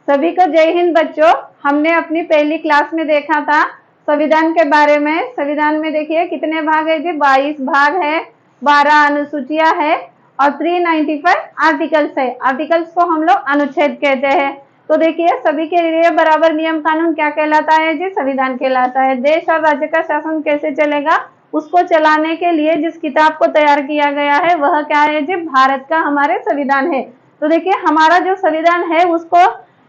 सभी को जय हिंद बच्चों। हमने अपनी पहली क्लास में देखा था संविधान के बारे में। संविधान में देखिए कितने भाग है जी, 22 भाग है, 12 अनुसूचियां है और 395 आर्टिकल्स है। आर्टिकल्स को हम लोग अनुच्छेद कहते हैं। तो देखिए सभी के लिए बराबर नियम कानून क्या कहलाता है जी, संविधान कहलाता है। देश और राज्य का शासन कैसे चलेगा, उसको चलाने के लिए जिस किताब को तैयार किया गया है वह क्या है जी, भारत का हमारे संविधान है। तो देखिए हमारा जो संविधान है उसको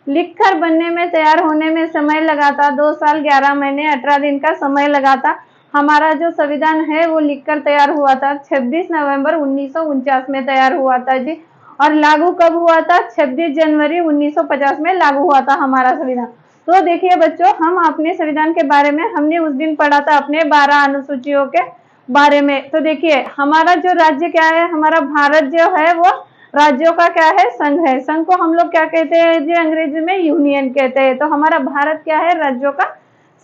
लिखकर बनने में, तैयार होने में समय लगा था 2 साल 11 महीने 18 दिन का समय लगा था। हमारा जो संविधान है वो लिखकर तैयार हुआ था 26 नवंबर 1949 में तैयार हुआ था जी। और लागू कब हुआ था, 26 जनवरी 1950 में लागू हुआ था हमारा संविधान। तो देखिए बच्चों, हम अपने संविधान के बारे में हमने उस दिन पढ़ा था अपने 12 अनुसूचियों के बारे में। तो देखिए हमारा जो राज्य क्या है, हमारा भारत जो है वो राज्यों का क्या है, संघ है। संघ को हम लोग क्या कहते हैं जी, अंग्रेजी में यूनियन कहते हैं। तो हमारा भारत क्या है, राज्यों का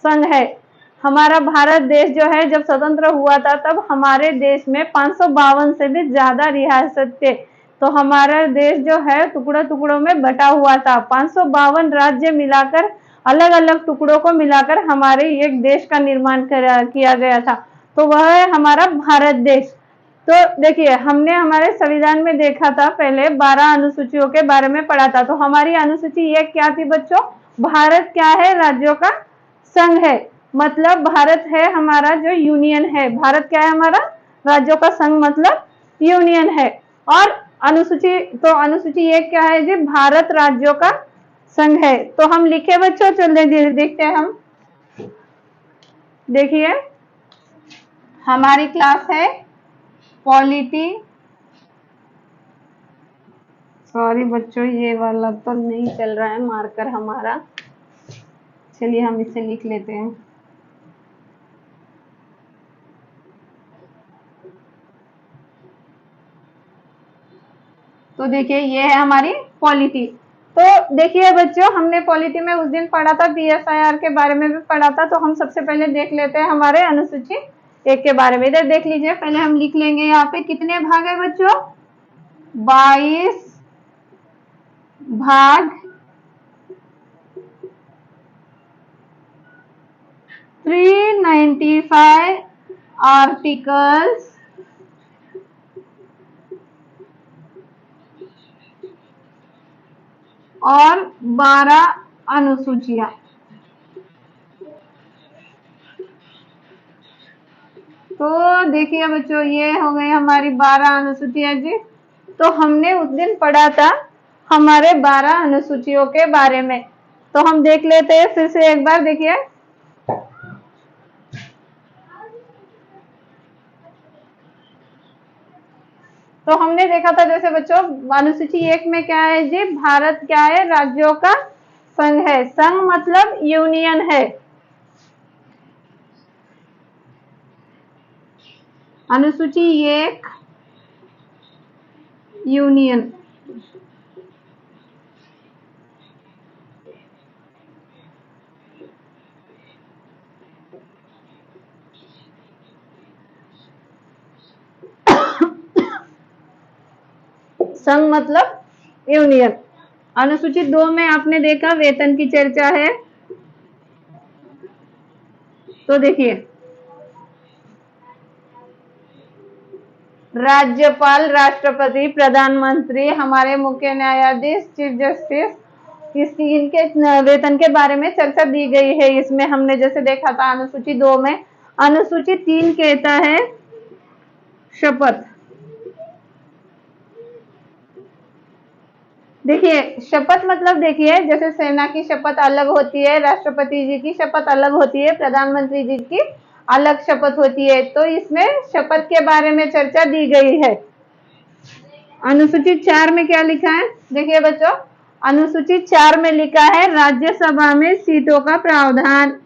संघ है। हमारा भारत देश जो है जब स्वतंत्र हुआ था तब हमारे देश में 552 से भी ज्यादा रियासत थे। तो हमारा देश जो है टुकड़ों टुकड़ों में बटा हुआ था। 552 राज्य मिलाकर, अलग अलग टुकड़ों को मिलाकर हमारे एक देश का निर्माण किया गया था। तो वह है हमारा भारत देश। तो देखिए हमने हमारे संविधान में देखा था, पहले 12 अनुसूचियों के बारे में पढ़ा था। तो हमारी अनुसूची एक क्या थी बच्चों, भारत क्या है, राज्यों का संघ है। मतलब भारत है हमारा जो यूनियन है। भारत क्या है हमारा, राज्यों का संघ मतलब यूनियन है। और अनुसूची, तो अनुसूची एक क्या है जी, भारत राज्यों का संघ है। तो हम लिखे बच्चों, चलिए देखते हैं हम। देखिए हमारी क्लास है पॉलिटी, सॉरी बच्चों ये वाला तो नहीं चल रहा है मार्कर हमारा, चलिए हम इसे लिख लेते हैं। तो देखिए ये है हमारी पॉलिटी। तो देखिए बच्चों, हमने पॉलिटी में उस दिन पढ़ा था, PSIR के बारे में भी पढ़ा था। तो हम सबसे पहले देख लेते हैं हमारे अनुसूची एक के बारे में। इधर देख लीजिए, पहले हम लिख लेंगे यहाँ पे कितने भाग है बच्चों, 22 भाग, 395 आर्टिकल्स और 12 अनुसूचियां। तो देखिए बच्चों ये हो गई हमारी 12 अनुसूचियां जी। तो हमने उस दिन पढ़ा था हमारे 12 अनुसूचियों के बारे में। तो हम देख लेते हैं फिर से एक बार। देखिए तो हमने देखा था जैसे बच्चों, अनुसूची एक में क्या है जी, भारत क्या है, राज्यों का संघ है। संघ मतलब यूनियन है। अनुसूची एक यूनियन, संघ मतलब यूनियन। अनुसूची 2 में आपने देखा वेतन की चर्चा है। तो देखिए राज्यपाल, राष्ट्रपति, प्रधानमंत्री, हमारे मुख्य न्यायाधीश, चीफ जस्टिस, इसकी इनके वेतन के बारे में चर्चा दी गई है। इसमें हमने जैसे देखा था अनुसूची 2 में। अनुसूची 3 कहता है शपथ। देखिए शपथ मतलब देखिए जैसे सेना की शपथ अलग होती है, राष्ट्रपति जी की शपथ अलग होती है, प्रधानमंत्री जी की अलग शपथ होती है। तो इसमें शपथ के बारे में चर्चा दी गई है। अनुसूची 4 में क्या लिखा है, देखिए बच्चों अनुसूची 4 में लिखा है राज्यसभा में सीटों का प्रावधान।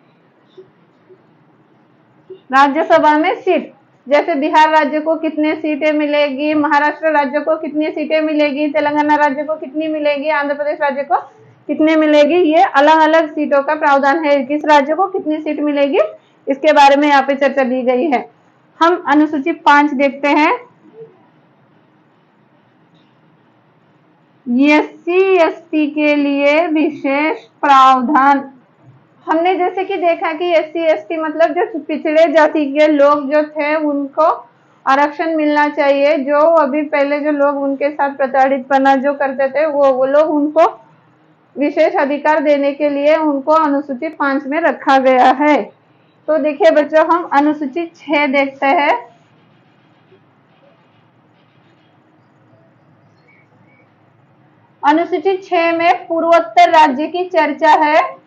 राज्यसभा में सीट, जैसे बिहार राज्य को कितने सीटें मिलेगी, महाराष्ट्र राज्य को कितनी सीटें मिलेगी, तेलंगाना राज्य को कितनी मिलेगी, आंध्र प्रदेश राज्य को कितने मिलेगी, ये अलग अलग सीटों का प्रावधान है। किस राज्य को कितनी सीट मिलेगी इसके बारे में यहाँ पे चर्चा दी गई है। हम अनुसूची 5 देखते हैं। SC/ST के लिए विशेष प्रावधान। हमने जैसे कि देखा कि SC/ST मतलब जो पिछड़े जाति के लोग जो थे उनको आरक्षण मिलना चाहिए। जो अभी पहले जो लोग उनके साथ प्रताड़ितपना जो करते थे वो लोग उनको विशेष अधिकार देने के लिए उनको अनुसूची 5 में रखा गया है। तो देखिए बच्चों, हम अनुसूची 6 देखते हैं। अनुसूची 6 में पूर्वोत्तर राज्य की चर्चा है।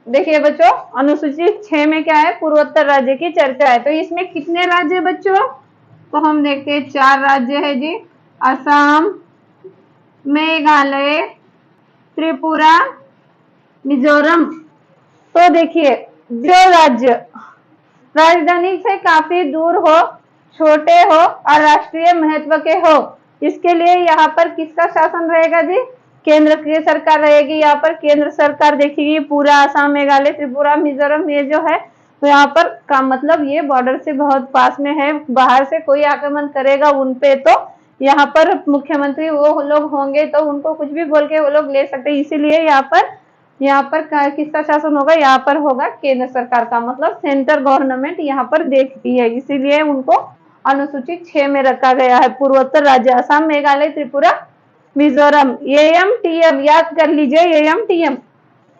देखिए बच्चों, अनुसूची 6 में क्या है? पूर्वोत्तर राज्य की चर्चा है। तो इसमें कितने राज्य बच्चों? तो हम देखते हैं 4 राज्य है जी। असम, मेघालय, त्रिपुरा, मिजोरम। तो देखिए, जो राज्य राजधानी से काफी दूर हो, छोटे हो और राष्ट्रीय महत्व के हो, इसके लिए यहाँ पर किसका शासन रहेगा जी? केंद्र की सरकार रहेगी। यहाँ पर केंद्र सरकार देखेगी पूरा असम, मेघालय, त्रिपुरा, मिजोरम ये जो है। तो यहाँ पर का मतलब ये बॉर्डर से बहुत पास में है। बाहर से कोई आक्रमण करेगा उनपे तो यहाँ पर मुख्यमंत्री वो लोग होंगे, तो उनको कुछ भी बोल के वो लोग ले सकते हैं। इसीलिए यहाँ पर किसका शासन होगा? यहाँ पर होगा केंद्र सरकार का, मतलब सेंट्रल गवर्नमेंट यहाँ पर देखती है। इसीलिए उनको अनुसूची 6 में रखा गया है। पूर्वोत्तर राज्य असम, मेघालय, त्रिपुरा, मिजोरम। AMTM याद कर लीजिए, AMTM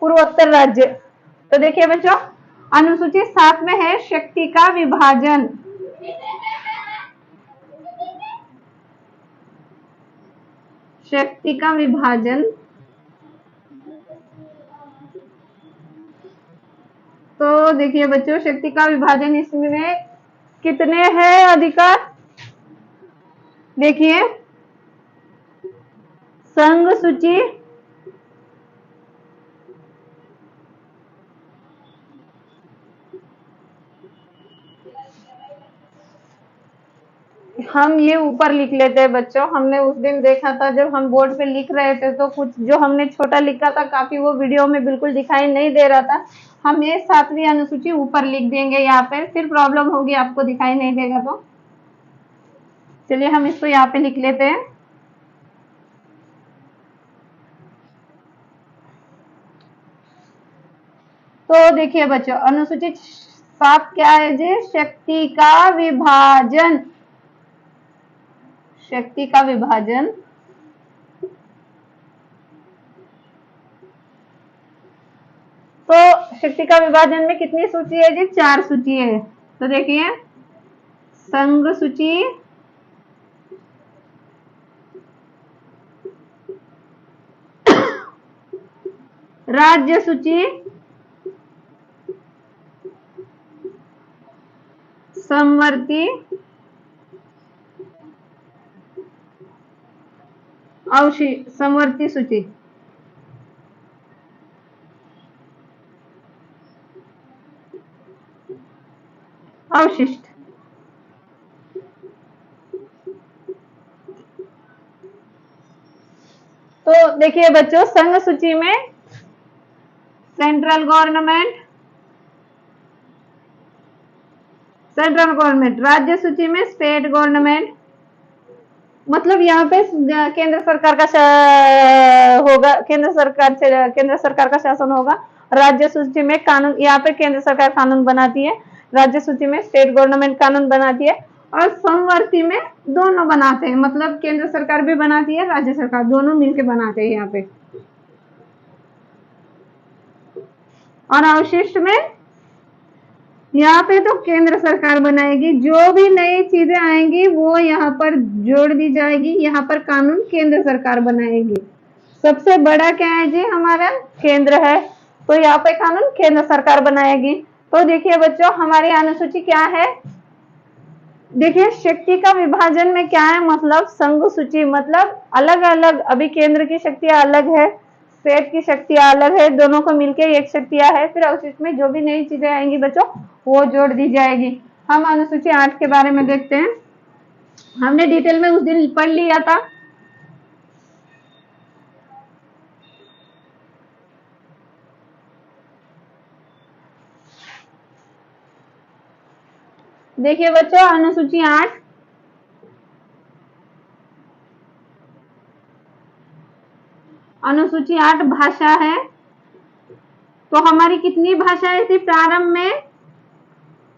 पूर्वोत्तर राज्य। तो देखिए बच्चों, अनुसूची 7 में है शक्ति का विभाजन। शक्ति का विभाजन। तो देखिए बच्चों, शक्ति का विभाजन इसमें कितने हैं अधिकार? देखिए, संघ सूची, हम ये ऊपर लिख लेते हैं बच्चों। हमने उस दिन देखा था जब हम बोर्ड पे लिख रहे थे, तो कुछ जो हमने छोटा लिखा था काफी वो वीडियो में बिल्कुल दिखाई नहीं दे रहा था। हम ये 7वीं अनुसूची ऊपर लिख देंगे यहाँ पे, फिर प्रॉब्लम होगी, आपको दिखाई नहीं देगा। तो चलिए हम इसको यहाँ पे लिख लेते हैं। तो देखिए बच्चों, अनुसूची 7 क्या है जी? शक्ति का विभाजन। शक्ति का विभाजन। तो शक्ति का विभाजन में कितनी सूची है जी? 4 सूची है। तो देखिए, संघ सूची, राज्य सूची, समवर्ती, समवर्ती सूची। अवशिष्ट। तो देखिए बच्चों, संघ सूची में सेंट्रल गवर्नमेंट, राज्य सूची में स्टेट गवर्नमेंट, मतलब यहाँ पे केंद्र सरकार का होगा, केंद्र सरकार का शासन होगा। राज्य सूची में कानून, यहाँ पे केंद्र सरकार कानून बनाती है। राज्य सूची में स्टेट गवर्नमेंट कानून बनाती है। और समवर्ती में दोनों बनाते हैं, मतलब केंद्र सरकार भी बनाती है, राज्य सरकार, दोनों मिलकर बनाते हैं यहाँ पे। और अवशिष्ट में यहाँ पे तो केंद्र सरकार बनाएगी। जो भी नई चीजें आएंगी वो यहाँ पर जोड़ दी जाएगी। यहाँ पर कानून केंद्र सरकार बनाएगी। सबसे बड़ा क्या है जी? हमारा केंद्र है, तो यहाँ पे कानून केंद्र सरकार बनाएगी। तो देखिए बच्चों, हमारी अनुसूची क्या है? देखिए, शक्ति का विभाजन में क्या है? मतलब संघ सूची, मतलब अलग अलग, अभी केंद्र की शक्तियां अलग है, स्टेट की शक्तियां अलग है, दोनों को मिलकर एक शक्तियां है। फिर अवशिष्ट में जो भी नई चीजें आएंगी बच्चों वो जोड़ दी जाएगी। हम अनुसूची 8 के बारे में देखते हैं। हमने डिटेल में उस दिन पढ़ लिया था। देखिए बच्चों, अनुसूची 8 अनुसूची 8 भाषा है। तो हमारी कितनी भाषाएं थी प्रारंभ में?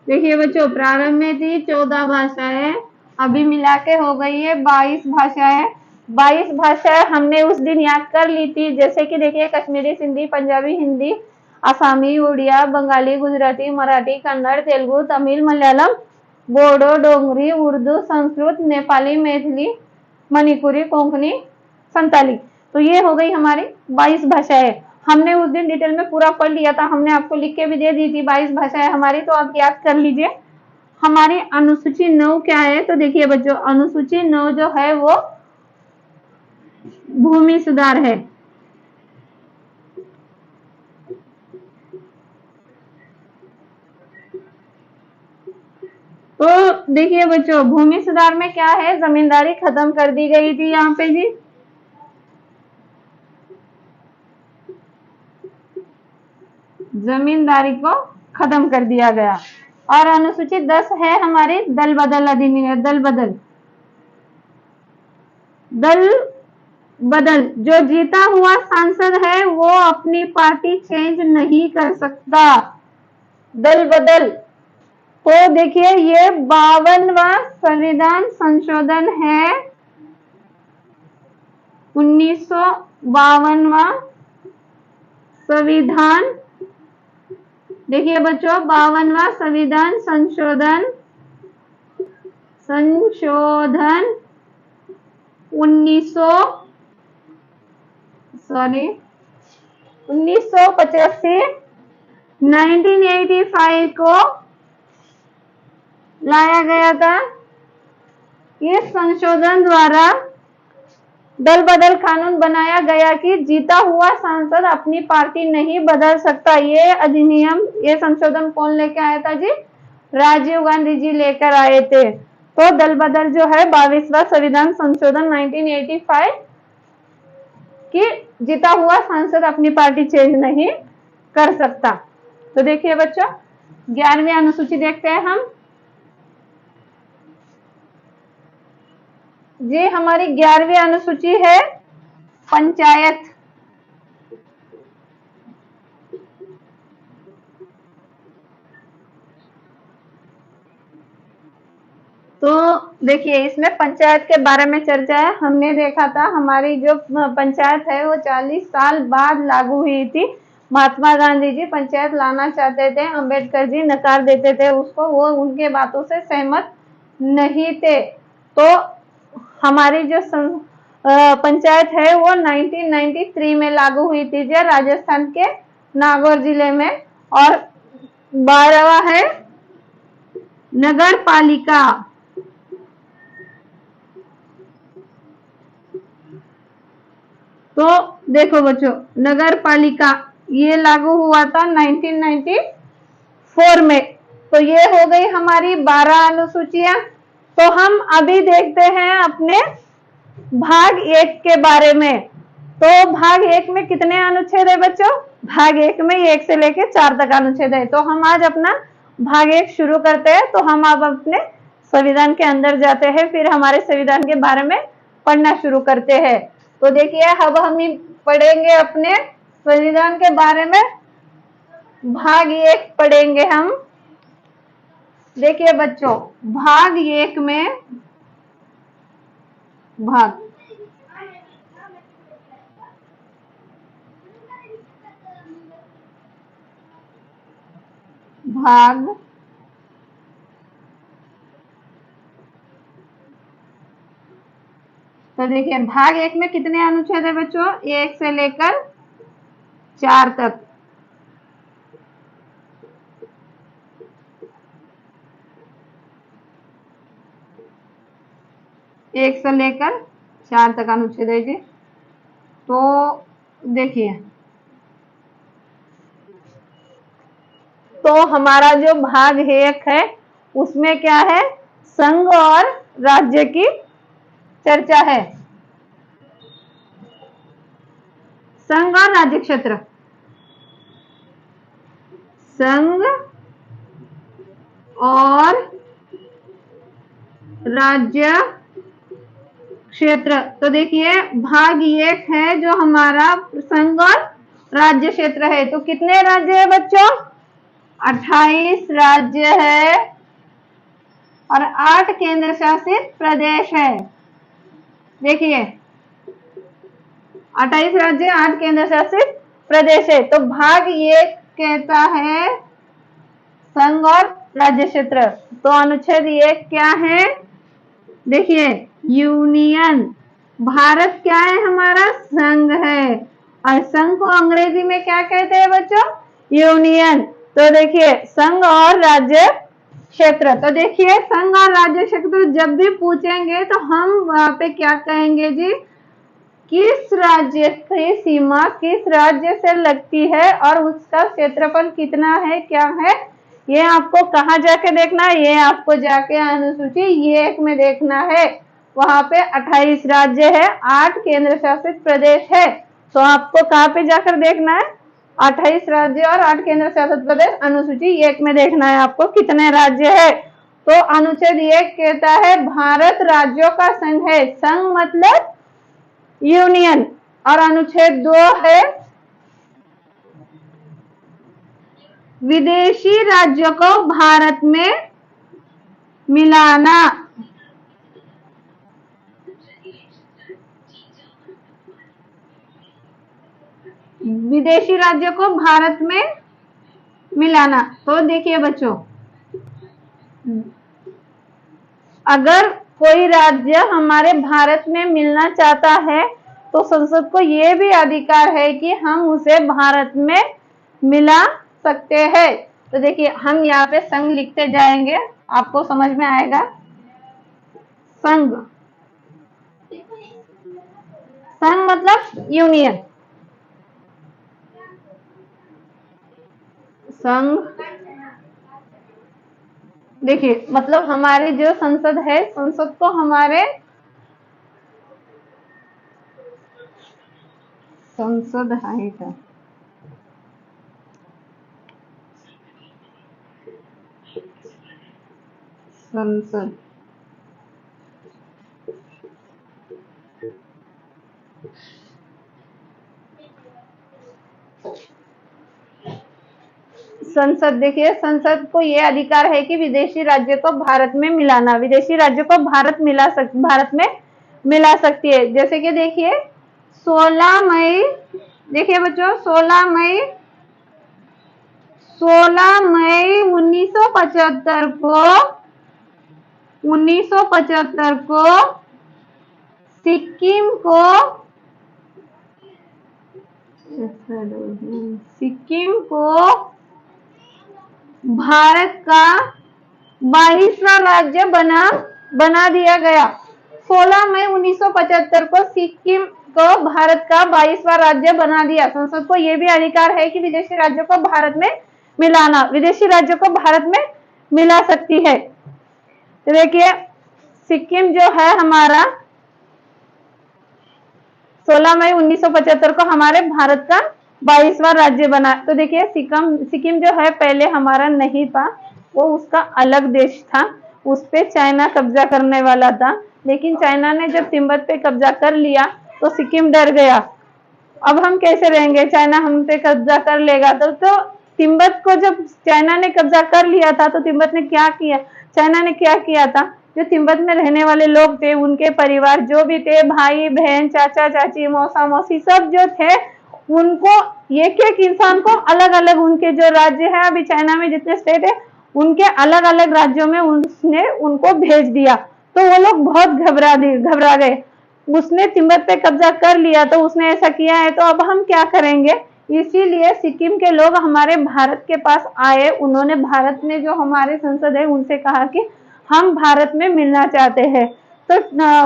देखिए बच्चों, प्रारंभ में थी 14 भाषाएं, अभी मिला के हो गई है 22 भाषाएं। 22 भाषाएं हमने उस दिन याद कर ली थी, जैसे कि देखिए कश्मीरी, सिंधी, पंजाबी, हिंदी, आसामी, उड़िया, बंगाली, गुजराती, मराठी, कन्नड़, तेलुगु, तमिल, मलयालम, बोडो, डोगरी, उर्दू, संस्कृत, नेपाली, मैथिली, मणिपुरी, कोंकणी, संताली। तो ये हो गई हमारी 22 भाषाएं। हमने उस दिन डिटेल में पूरा पढ़ लिया था, हमने आपको लिख के भी दे दी थी 22 भाषाएं हमारी, तो आप याद कर लीजिए। हमारी अनुसूची 9 क्या है? तो देखिए बच्चों, अनुसूची 9 जो है वो भूमि सुधार है। तो देखिए बच्चों, भूमि सुधार में क्या है? जमींदारी खत्म कर दी गई थी यहाँ पे जी। जमींदारी को खत्म कर दिया गया। और अनुसूची 10 है हमारी दल बदल अधिनियम। दल बदल, जो जीता हुआ सांसद है वो अपनी पार्टी चेंज नहीं कर सकता। दल बदल। तो देखिए, ये 52वां संविधान संशोधन है, 1952वां संविधान। देखिए बच्चों, 52वां संविधान संशोधन 1985 1985 को लाया गया था। इस संशोधन द्वारा दल बदल कानून बनाया गया कि जीता हुआ सांसद अपनी पार्टी नहीं बदल सकता। ये अधिनियम, ये संशोधन कौन लेके आया था जी? राजीव गांधी जी लेकर आए थे। तो दल बदल जो है 22वां संविधान संशोधन 1985 कि जीता हुआ सांसद अपनी पार्टी चेंज नहीं कर सकता। तो देखिए बच्चों, 11वीं अनुसूची देखते हैं हम जी। हमारी 11वीं अनुसूची है पंचायत। तो देखिए, इसमें पंचायत के बारे में चर्चा है। हमने देखा था हमारी जो पंचायत है वो 40 साल बाद लागू हुई थी। महात्मा गांधी जी पंचायत लाना चाहते थे, अंबेडकर जी नकार देते थे उसको, वो उनके बातों से सहमत नहीं थे। तो हमारी जो पंचायत है वो 1993 में लागू हुई थी जो राजस्थान के नागौर जिले में। और 12वां है नगर पालिका। तो देखो बच्चों, नगर पालिका ये लागू हुआ था 1994 में। तो ये हो गई हमारी 12 अनुसूचियां। तो हम अभी देखते हैं अपने भाग 1 के बारे में। तो भाग 1 में कितने अनुच्छेद है बच्चों? भाग 1 में 1 से लेकर 4 तक अनुच्छेद है। तो हम आज अपना भाग 1 शुरू करते हैं। तो हम अब अपने संविधान के अंदर जाते हैं, फिर हमारे संविधान के बारे में पढ़ना शुरू करते हैं। तो देखिए, अब हम पढ़ेंगे अपने संविधान के बारे में। भाग 1 पढ़ेंगे हम। देखिए बच्चों, भाग 1 में भाग भाग तो देखिए, भाग 1 में कितने अनुच्छेद है बच्चों? 1 से लेकर 4 तक। एक से लेकर 4 तक अनुच्छेद है जी। तो देखिए, तो हमारा जो भाग 1 है उसमें क्या है? संघ और राज्य की चर्चा है। संघ और राज्य क्षेत्र। संघ और राज्य क्षेत्र। तो देखिए भाग 1 है जो हमारा संघ और राज्य क्षेत्र है। तो कितने राज्य है बच्चों? 28 राज्य है और 8 केंद्र शासित प्रदेश है। देखिए 28 राज्य 8 केंद्र शासित प्रदेश है। तो भाग 1 कहता है संघ और राज्य क्षेत्र। तो अनुच्छेद 1 क्या है? देखिए यूनियन, भारत क्या है हमारा? संघ है और संघ को अंग्रेजी में क्या कहते हैं बच्चों? यूनियन। तो देखिए संघ और राज्य क्षेत्र। तो देखिए संघ और राज्य क्षेत्र जब भी पूछेंगे तो हम वहां पे क्या कहेंगे जी? किस राज्य की सीमा किस राज्य से लगती है और उसका क्षेत्रफल कितना है, क्या है, ये आपको कहाँ जाके देखना है? ये आपको जाके अनुसूची 1 में देखना है। वहां पे 28 राज्य है, 8 केंद्र शासित प्रदेश है। तो आपको कहाँ पे जाकर देखना है? 28 राज्य और 8 केंद्र शासित प्रदेश अनुसूची 1 में देखना है आपको कितने राज्य है। तो अनुच्छेद 1 कहता है भारत राज्यों का संघ है। संघ मतलब यूनियन। और अनुच्छेद 2 है विदेशी राज्यों को भारत में मिलाना। विदेशी राज्यों को भारत में मिलाना। तो देखिए बच्चों, अगर कोई राज्य हमारे भारत में मिलना चाहता है तो संसद को यह भी अधिकार है कि हम उसे भारत में मिला सकते हैं। तो देखिए हम यहाँ पे संघ लिखते जाएंगे, आपको समझ में आएगा। संघ, संघ मतलब यूनियन। संघ देखिए मतलब हमारी जो संसद है, संसद को हमारे संसद है का संसद संसद देखिए संसद को यह अधिकार है कि विदेशी राज्य को भारत में मिलाना, विदेशी राज्य को भारत में मिला सकती है। जैसे कि देखिए 16 मई, देखिए बच्चों 16 मई 1975 को सिक्किम को भारत का 22वां राज्य बना दिया गया। 16 मई 1975 को सिक्किम को भारत का 22वां राज्य बना दिया। संसद को यह भी अधिकार है कि विदेशी राज्यों को भारत में मिलाना, विदेशी राज्यों को भारत में मिला सकती है। तो देखिए सिक्किम जो है हमारा 16 मई 1975 को हमारे भारत का 22वां राज्य बना। तो देखिए सिक्किम जो है पहले हमारा नहीं था, वो उसका अलग देश था, उस पे चाइना कब्जा करने वाला था। लेकिन चाइना ने जब तिब्बत पे कब्जा कर लिया तो सिक्किम डर गया। अब हम कैसे रहेंगे? चाइना हम पे कब्जा कर लेगा। तो तिब्बत को जब चाइना ने कब्जा कर लिया था तो तिब्बत ने क्या किया? चाइना ने क्या किया था? जो तिब्बत में रहने वाले लोग थे, उनके परिवार जो भी थे, भाई बहन, चाचा चाची, मौसा मौसी, सब जो थे, उनको एक एक इंसान को अलग अलग, उनके जो राज्य है, अभी चाइना में जितने स्टेट है, उनके अलग अलग राज्यों में उसने उनको भेज दिया। तो वो लोग बहुत घबरा गए। उसने तिब्बत पे कब्जा कर लिया तो उसने ऐसा किया है, तो अब हम क्या करेंगे? इसीलिए सिक्किम के लोग हमारे भारत के पास आए। उन्होंने भारत में जो हमारे संसद है उनसे कहा कि हम भारत में मिलना चाहते हैं। तो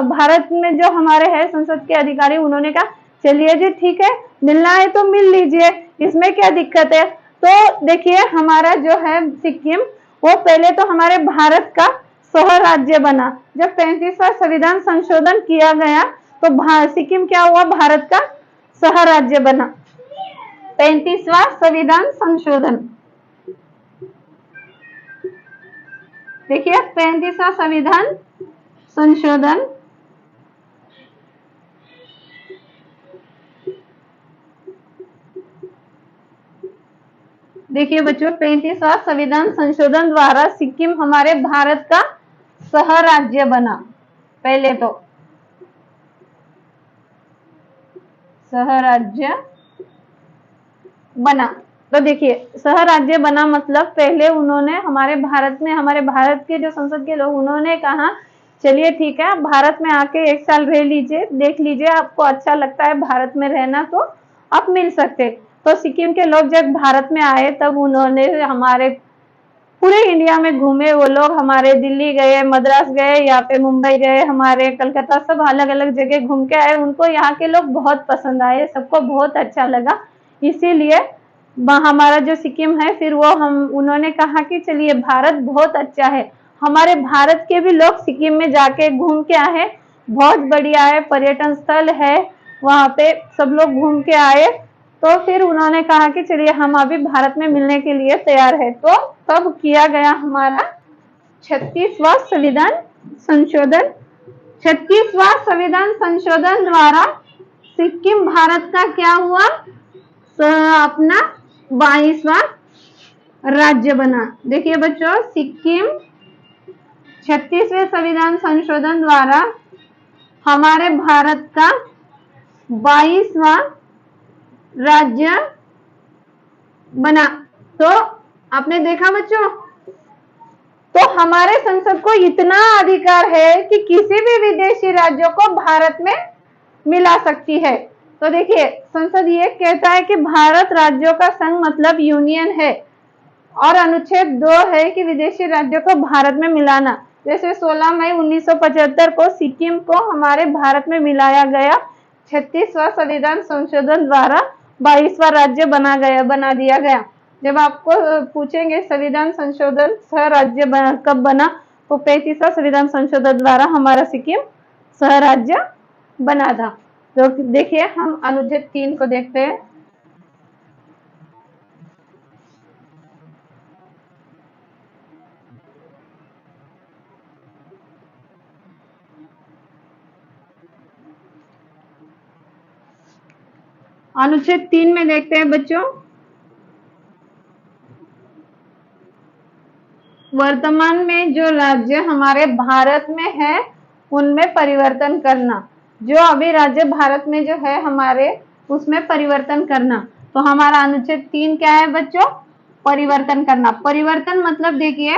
भारत में जो हमारे है संसद के अधिकारी, उन्होंने कहा चलिए जी ठीक है, मिलना है तो मिल लीजिए, इसमें क्या दिक्कत है। तो देखिए हमारा जो है सिक्किम, वो पहले तो हमारे भारत का सह राज्य बना। जब 35वां संविधान संशोधन किया गया तो सिक्किम क्या हुआ? भारत का सह राज्य बना। 35वां संविधान संशोधन, देखिए 35वां संविधान संशोधन देखिए बच्चों, 35वां संविधान संशोधन द्वारा सिक्किम हमारे भारत का सह राज्य बना। पहले तो सह राज्य बना। तो देखिए, सह राज्य बना मतलब पहले उन्होंने हमारे भारत में, हमारे भारत के जो संसद के लोग, उन्होंने कहा चलिए ठीक है, भारत में आके 1 साल रह लीजिए, देख लीजिए आपको अच्छा लगता है भारत में रहना तो आप मिल सकते। तो सिक्किम के लोग जब भारत में आए तब उन्होंने हमारे पूरे इंडिया में घूमे। वो लोग हमारे दिल्ली गए, मद्रास गए, यहाँ पे मुंबई गए, हमारे कलकत्ता, सब अलग अलग जगह घूम के आए। उनको यहाँ के लोग बहुत पसंद आए, सबको बहुत अच्छा लगा। इसीलिए हमारा जो सिक्किम है, फिर वो उन्होंने कहा कि चलिए भारत बहुत अच्छा है, हमारे भारत के भी लोग सिक्किम में जाके घूम के आए, बहुत बढ़िया है, पर्यटन स्थल है, वहां पे सब लोग घूम के आए। तो फिर उन्होंने कहा कि चलिए हम अभी भारत में मिलने के लिए तैयार है। तो तब किया गया हमारा 36वां संविधान संशोधन। 36वां संविधान संशोधन द्वारा सिक्किम भारत का क्या हुआ, अपना 22वां राज्य बना। देखिए बच्चों, सिक्किम 36वें संविधान संशोधन द्वारा हमारे भारत का 22वां राज्य बना। तो आपने देखा बच्चों, तो हमारे संसद को इतना अधिकार है कि किसी भी विदेशी राज्यों को भारत में मिला सकती है। तो देखिए, संसद ये कहता है कि भारत राज्यों का संघ मतलब यूनियन है, और अनुच्छेद 2 है कि विदेशी राज्यों को भारत में मिलाना। जैसे 16 मई 1975 को सिक्किम को हमारे भारत में मिलाया गया, 36वां संविधान संशोधन द्वारा 22वां राज्य बना दिया गया। जब आपको पूछेंगे संविधान संशोधन सह राज्य कब बना, तो 35वां संविधान संशोधन द्वारा हमारा सिक्किम सह राज्य बना था। तो देखिए, हम अनुच्छेद 3 को देखते हैं। अनुच्छेद 3 में देखते हैं बच्चों, वर्तमान में जो राज्य हमारे भारत में है उनमें परिवर्तन करना। जो अभी राज्य भारत में जो है हमारे, उसमें परिवर्तन करना। तो हमारा अनुच्छेद 3 क्या है बच्चों, परिवर्तन करना। परिवर्तन मतलब देखिए,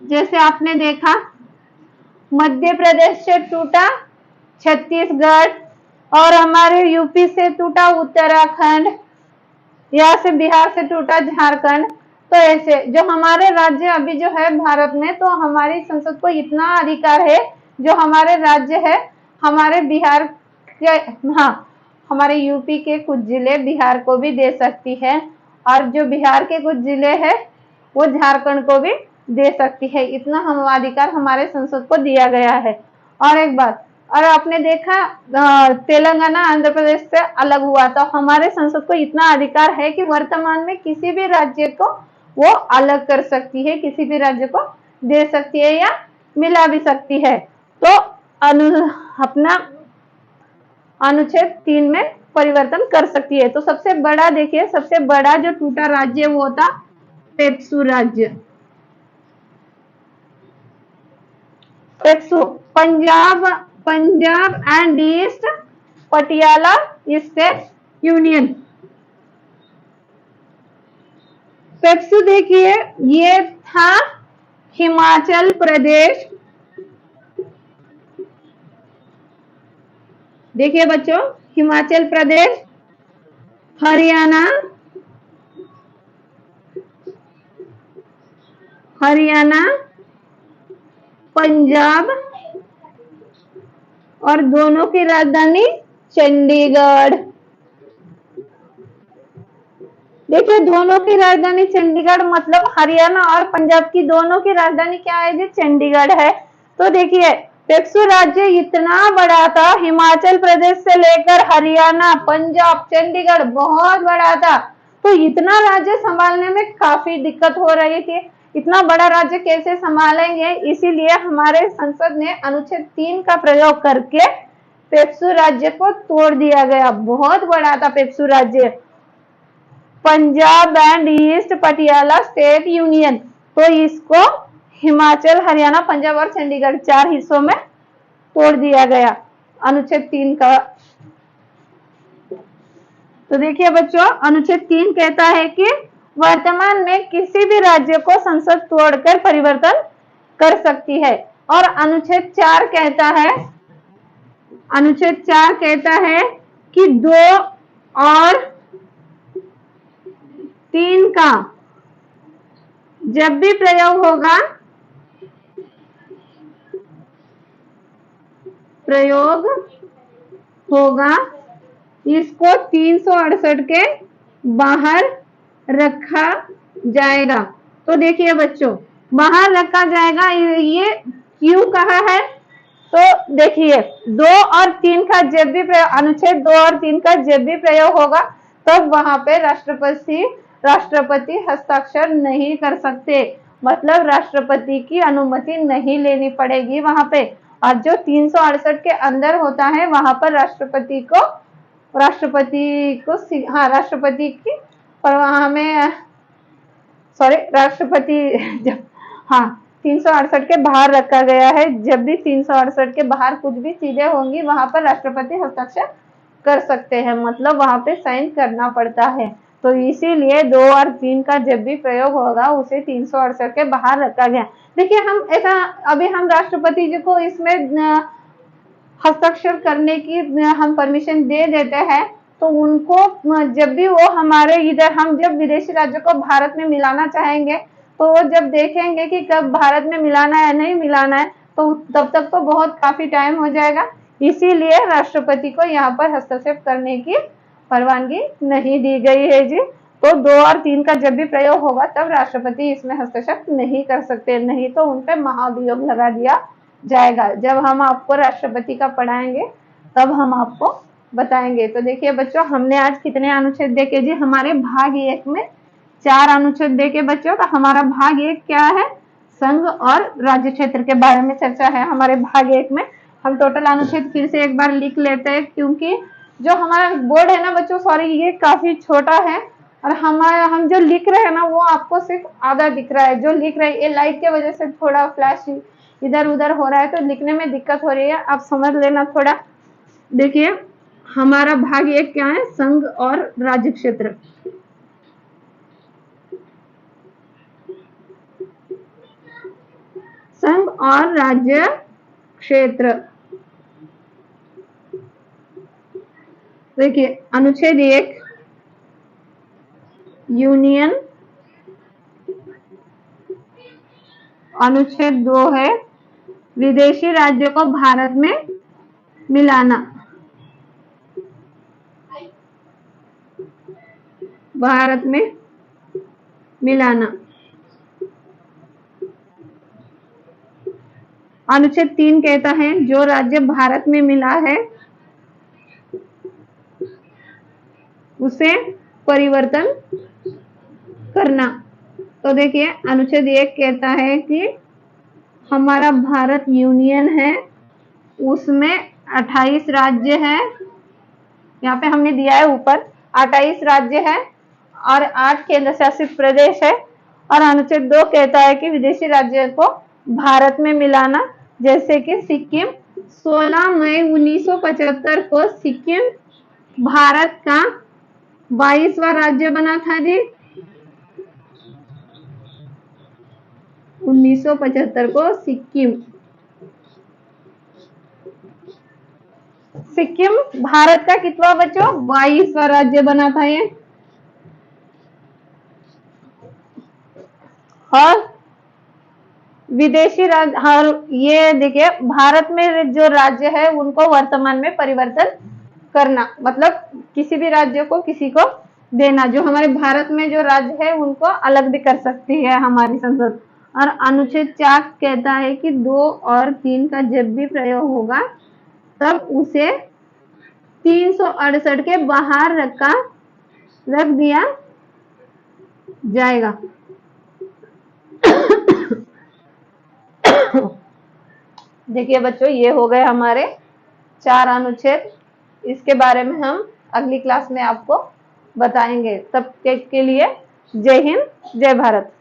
जैसे आपने देखा मध्य प्रदेश से टूटा छत्तीसगढ़, और हमारे यूपी से टूटा उत्तराखंड, यहाँ से बिहार से टूटा झारखंड। तो ऐसे जो हमारे राज्य अभी जो है भारत में, तो हमारी संसद को इतना अधिकार है, जो हमारे राज्य है, हमारे बिहार के, हाँ, हमारे यूपी के कुछ जिले बिहार को भी दे सकती है, और जो बिहार के कुछ जिले हैं वो झारखंड को भी दे सकती है। इतना हम अधिकार हमारे संसद को दिया गया है। और एक बात, और आपने देखा तेलंगाना आंध्र प्रदेश से अलग हुआ, तो हमारे संसद को इतना अधिकार है कि वर्तमान में किसी भी राज्य को वो अलग कर सकती है, किसी भी राज्य को दे सकती है या मिला भी सकती है। तो अपना अनुच्छेद 3 में परिवर्तन कर सकती है। तो सबसे बड़ा देखिए, सबसे बड़ा जो टूटा राज्य वो था पेप्सू राज्य। PEPSU Punjab and east Patiala state union. PEPSU देखिए, ये था हिमाचल प्रदेश। देखिए बच्चों, हिमाचल प्रदेश, हरियाणा, पंजाब, और दोनों की राजधानी चंडीगढ़। देखिए, दोनों की राजधानी चंडीगढ़ मतलब हरियाणा और पंजाब की दोनों की राजधानी क्या है जी, चंडीगढ़ है। तो देखिए, पेप्सू राज्य इतना बड़ा था, हिमाचल प्रदेश से लेकर हरियाणा, पंजाब, चंडीगढ़ बहुत बड़ा था। तो इतना राज्य संभालने में काफी दिक्कत हो रही थी। इतना बड़ा राज्य कैसे संभालेंगे, इसीलिए हमारे संसद ने अनुच्छेद 3 का प्रयोग करके पेप्सू राज्य को तोड़ दिया गया। बहुत बड़ा था पेप्सू राज्य। Punjab and east Patiala state union. तो इसको हिमाचल, हरियाणा, पंजाब और चंडीगढ़ 4 हिस्सों में तोड़ दिया गया अनुच्छेद 3 का। तो देखिए बच्चों, अनुच्छेद 3 कहता है कि वर्तमान में किसी भी राज्य को संसद तोड़कर परिवर्तन कर सकती है। और अनुच्छेद 4 कहता है, अनुच्छेद 4 कहता है कि 2 और 3 का जब भी प्रयोग होगा इसको 368 के बाहर रखा जाएगा। तो देखिए बच्चों, बाहर रखा जाएगा, ये क्यों कहा है? तो देखिए 2 और 3 का जब भी अनुच्छेद 2 और 3 का जब भी प्रयोग होगा तब वहां पे राष्ट्रपति हस्ताक्षर नहीं कर सकते, मतलब राष्ट्रपति की अनुमति नहीं लेनी पड़ेगी वहां पे। और जो 368 के अंदर होता है वहां पर राष्ट्रपति की पर वहां में राष्ट्रपति जब 368 के बाहर रखा गया है। जब भी 368 के बाहर कुछ भी चीजें होंगी वहां पर राष्ट्रपति हस्ताक्षर कर सकते हैं, मतलब वहां पे साइन करना पड़ता है। तो इसीलिए 2 और 3 का जब भी प्रयोग होगा उसे 368 के बाहर रखा गया। देखिए हम ऐसा, अभी हम राष्ट्रपति जी को इसमें हस्ताक्षर करने की हम परमिशन दे देते हैं, तो उनको जब भी वो हमारे इधर, हम जब विदेशी राज्यों को भारत में मिलाना चाहेंगे तो वो जब देखेंगे कि कब भारत में मिलाना है नहीं मिलाना है, तो तब तक तो बहुत काफी टाइम हो जाएगा। इसीलिए राष्ट्रपति को यहाँ पर हस्तक्षेप करने की परवानगी नहीं दी गई है जी। तो 2 और 3 का जब भी प्रयोग होगा तब राष्ट्रपति इसमें हस्तक्षेप नहीं कर सकते, नहीं तो उन पे महाभियोग लगा दिया जाएगा। जब हम आपको राष्ट्रपति का पढ़ाएंगे तब हम आपको बताएंगे। तो देखिए बच्चों, हमने आज कितने अनुच्छेद देखे जी? हमारे भाग 1 में 4 अनुच्छेद देखे बच्चों। तो हमारा भाग 1 क्या है? संघ और राज्य क्षेत्र के बारे में चर्चा है हमारे भाग 1 में। हम टोटल अनुच्छेद फिर से एक बार लिख लेते हैं, क्योंकि जो हमारा बोर्ड है ना बच्चों, सॉरी ये काफी छोटा है और हम जो लिख रहे हैं ना वो आपको सिर्फ आधा दिख रहा है। जो लिख रहे हैं, ये लाइट के वजह से थोड़ा फ्लैश इधर उधर हो रहा है तो लिखने में दिक्कत हो रही है, आप समझ लेना थोड़ा। देखिए हमारा भाग 1 क्या है? संघ और राज्य क्षेत्र। संघ और राज्य क्षेत्र। देखिए अनुच्छेद 1 यूनियन, अनुच्छेद 2 है विदेशी राज्यों को भारत में मिलाना, भारत में मिलाना। अनुच्छेद 3 कहता है जो राज्य भारत में मिला है उसे परिवर्तन करना। तो देखिए अनुच्छेद 1 कहता है कि हमारा भारत यूनियन है, उसमें 28 राज्य है, यहाँ पे हमने दिया है ऊपर 28 राज्य है और 8 केंद्र शासित प्रदेश है। और अनुच्छेद 2 कहता है कि विदेशी राज्य को भारत में मिलाना, जैसे कि सिक्किम 16 मई 1975 को सिक्किम भारत का 22वां राज्य बना था जी। 1975 को सिक्किम भारत का कितवा बच्चों? 22वां राज्य बना था ये। और विदेशी राज्य, हर ये देखिए भारत में जो राज्य है उनको वर्तमान में परिवर्तन करना, मतलब किसी भी राज्य को किसी को देना। जो हमारे भारत में जो राज्य है उनको अलग भी कर सकती है हमारी संसद। और अनुच्छेद 4 कहता है कि 2 और 3 का जब भी प्रयोग होगा तब उसे 368 के बाहर रख दिया जाएगा। देखिए बच्चों, ये हो गए हमारे 4 अनुच्छेद। इसके बारे में हम अगली क्लास में आपको बताएंगे। तब के लिए जय हिंद, जय भारत।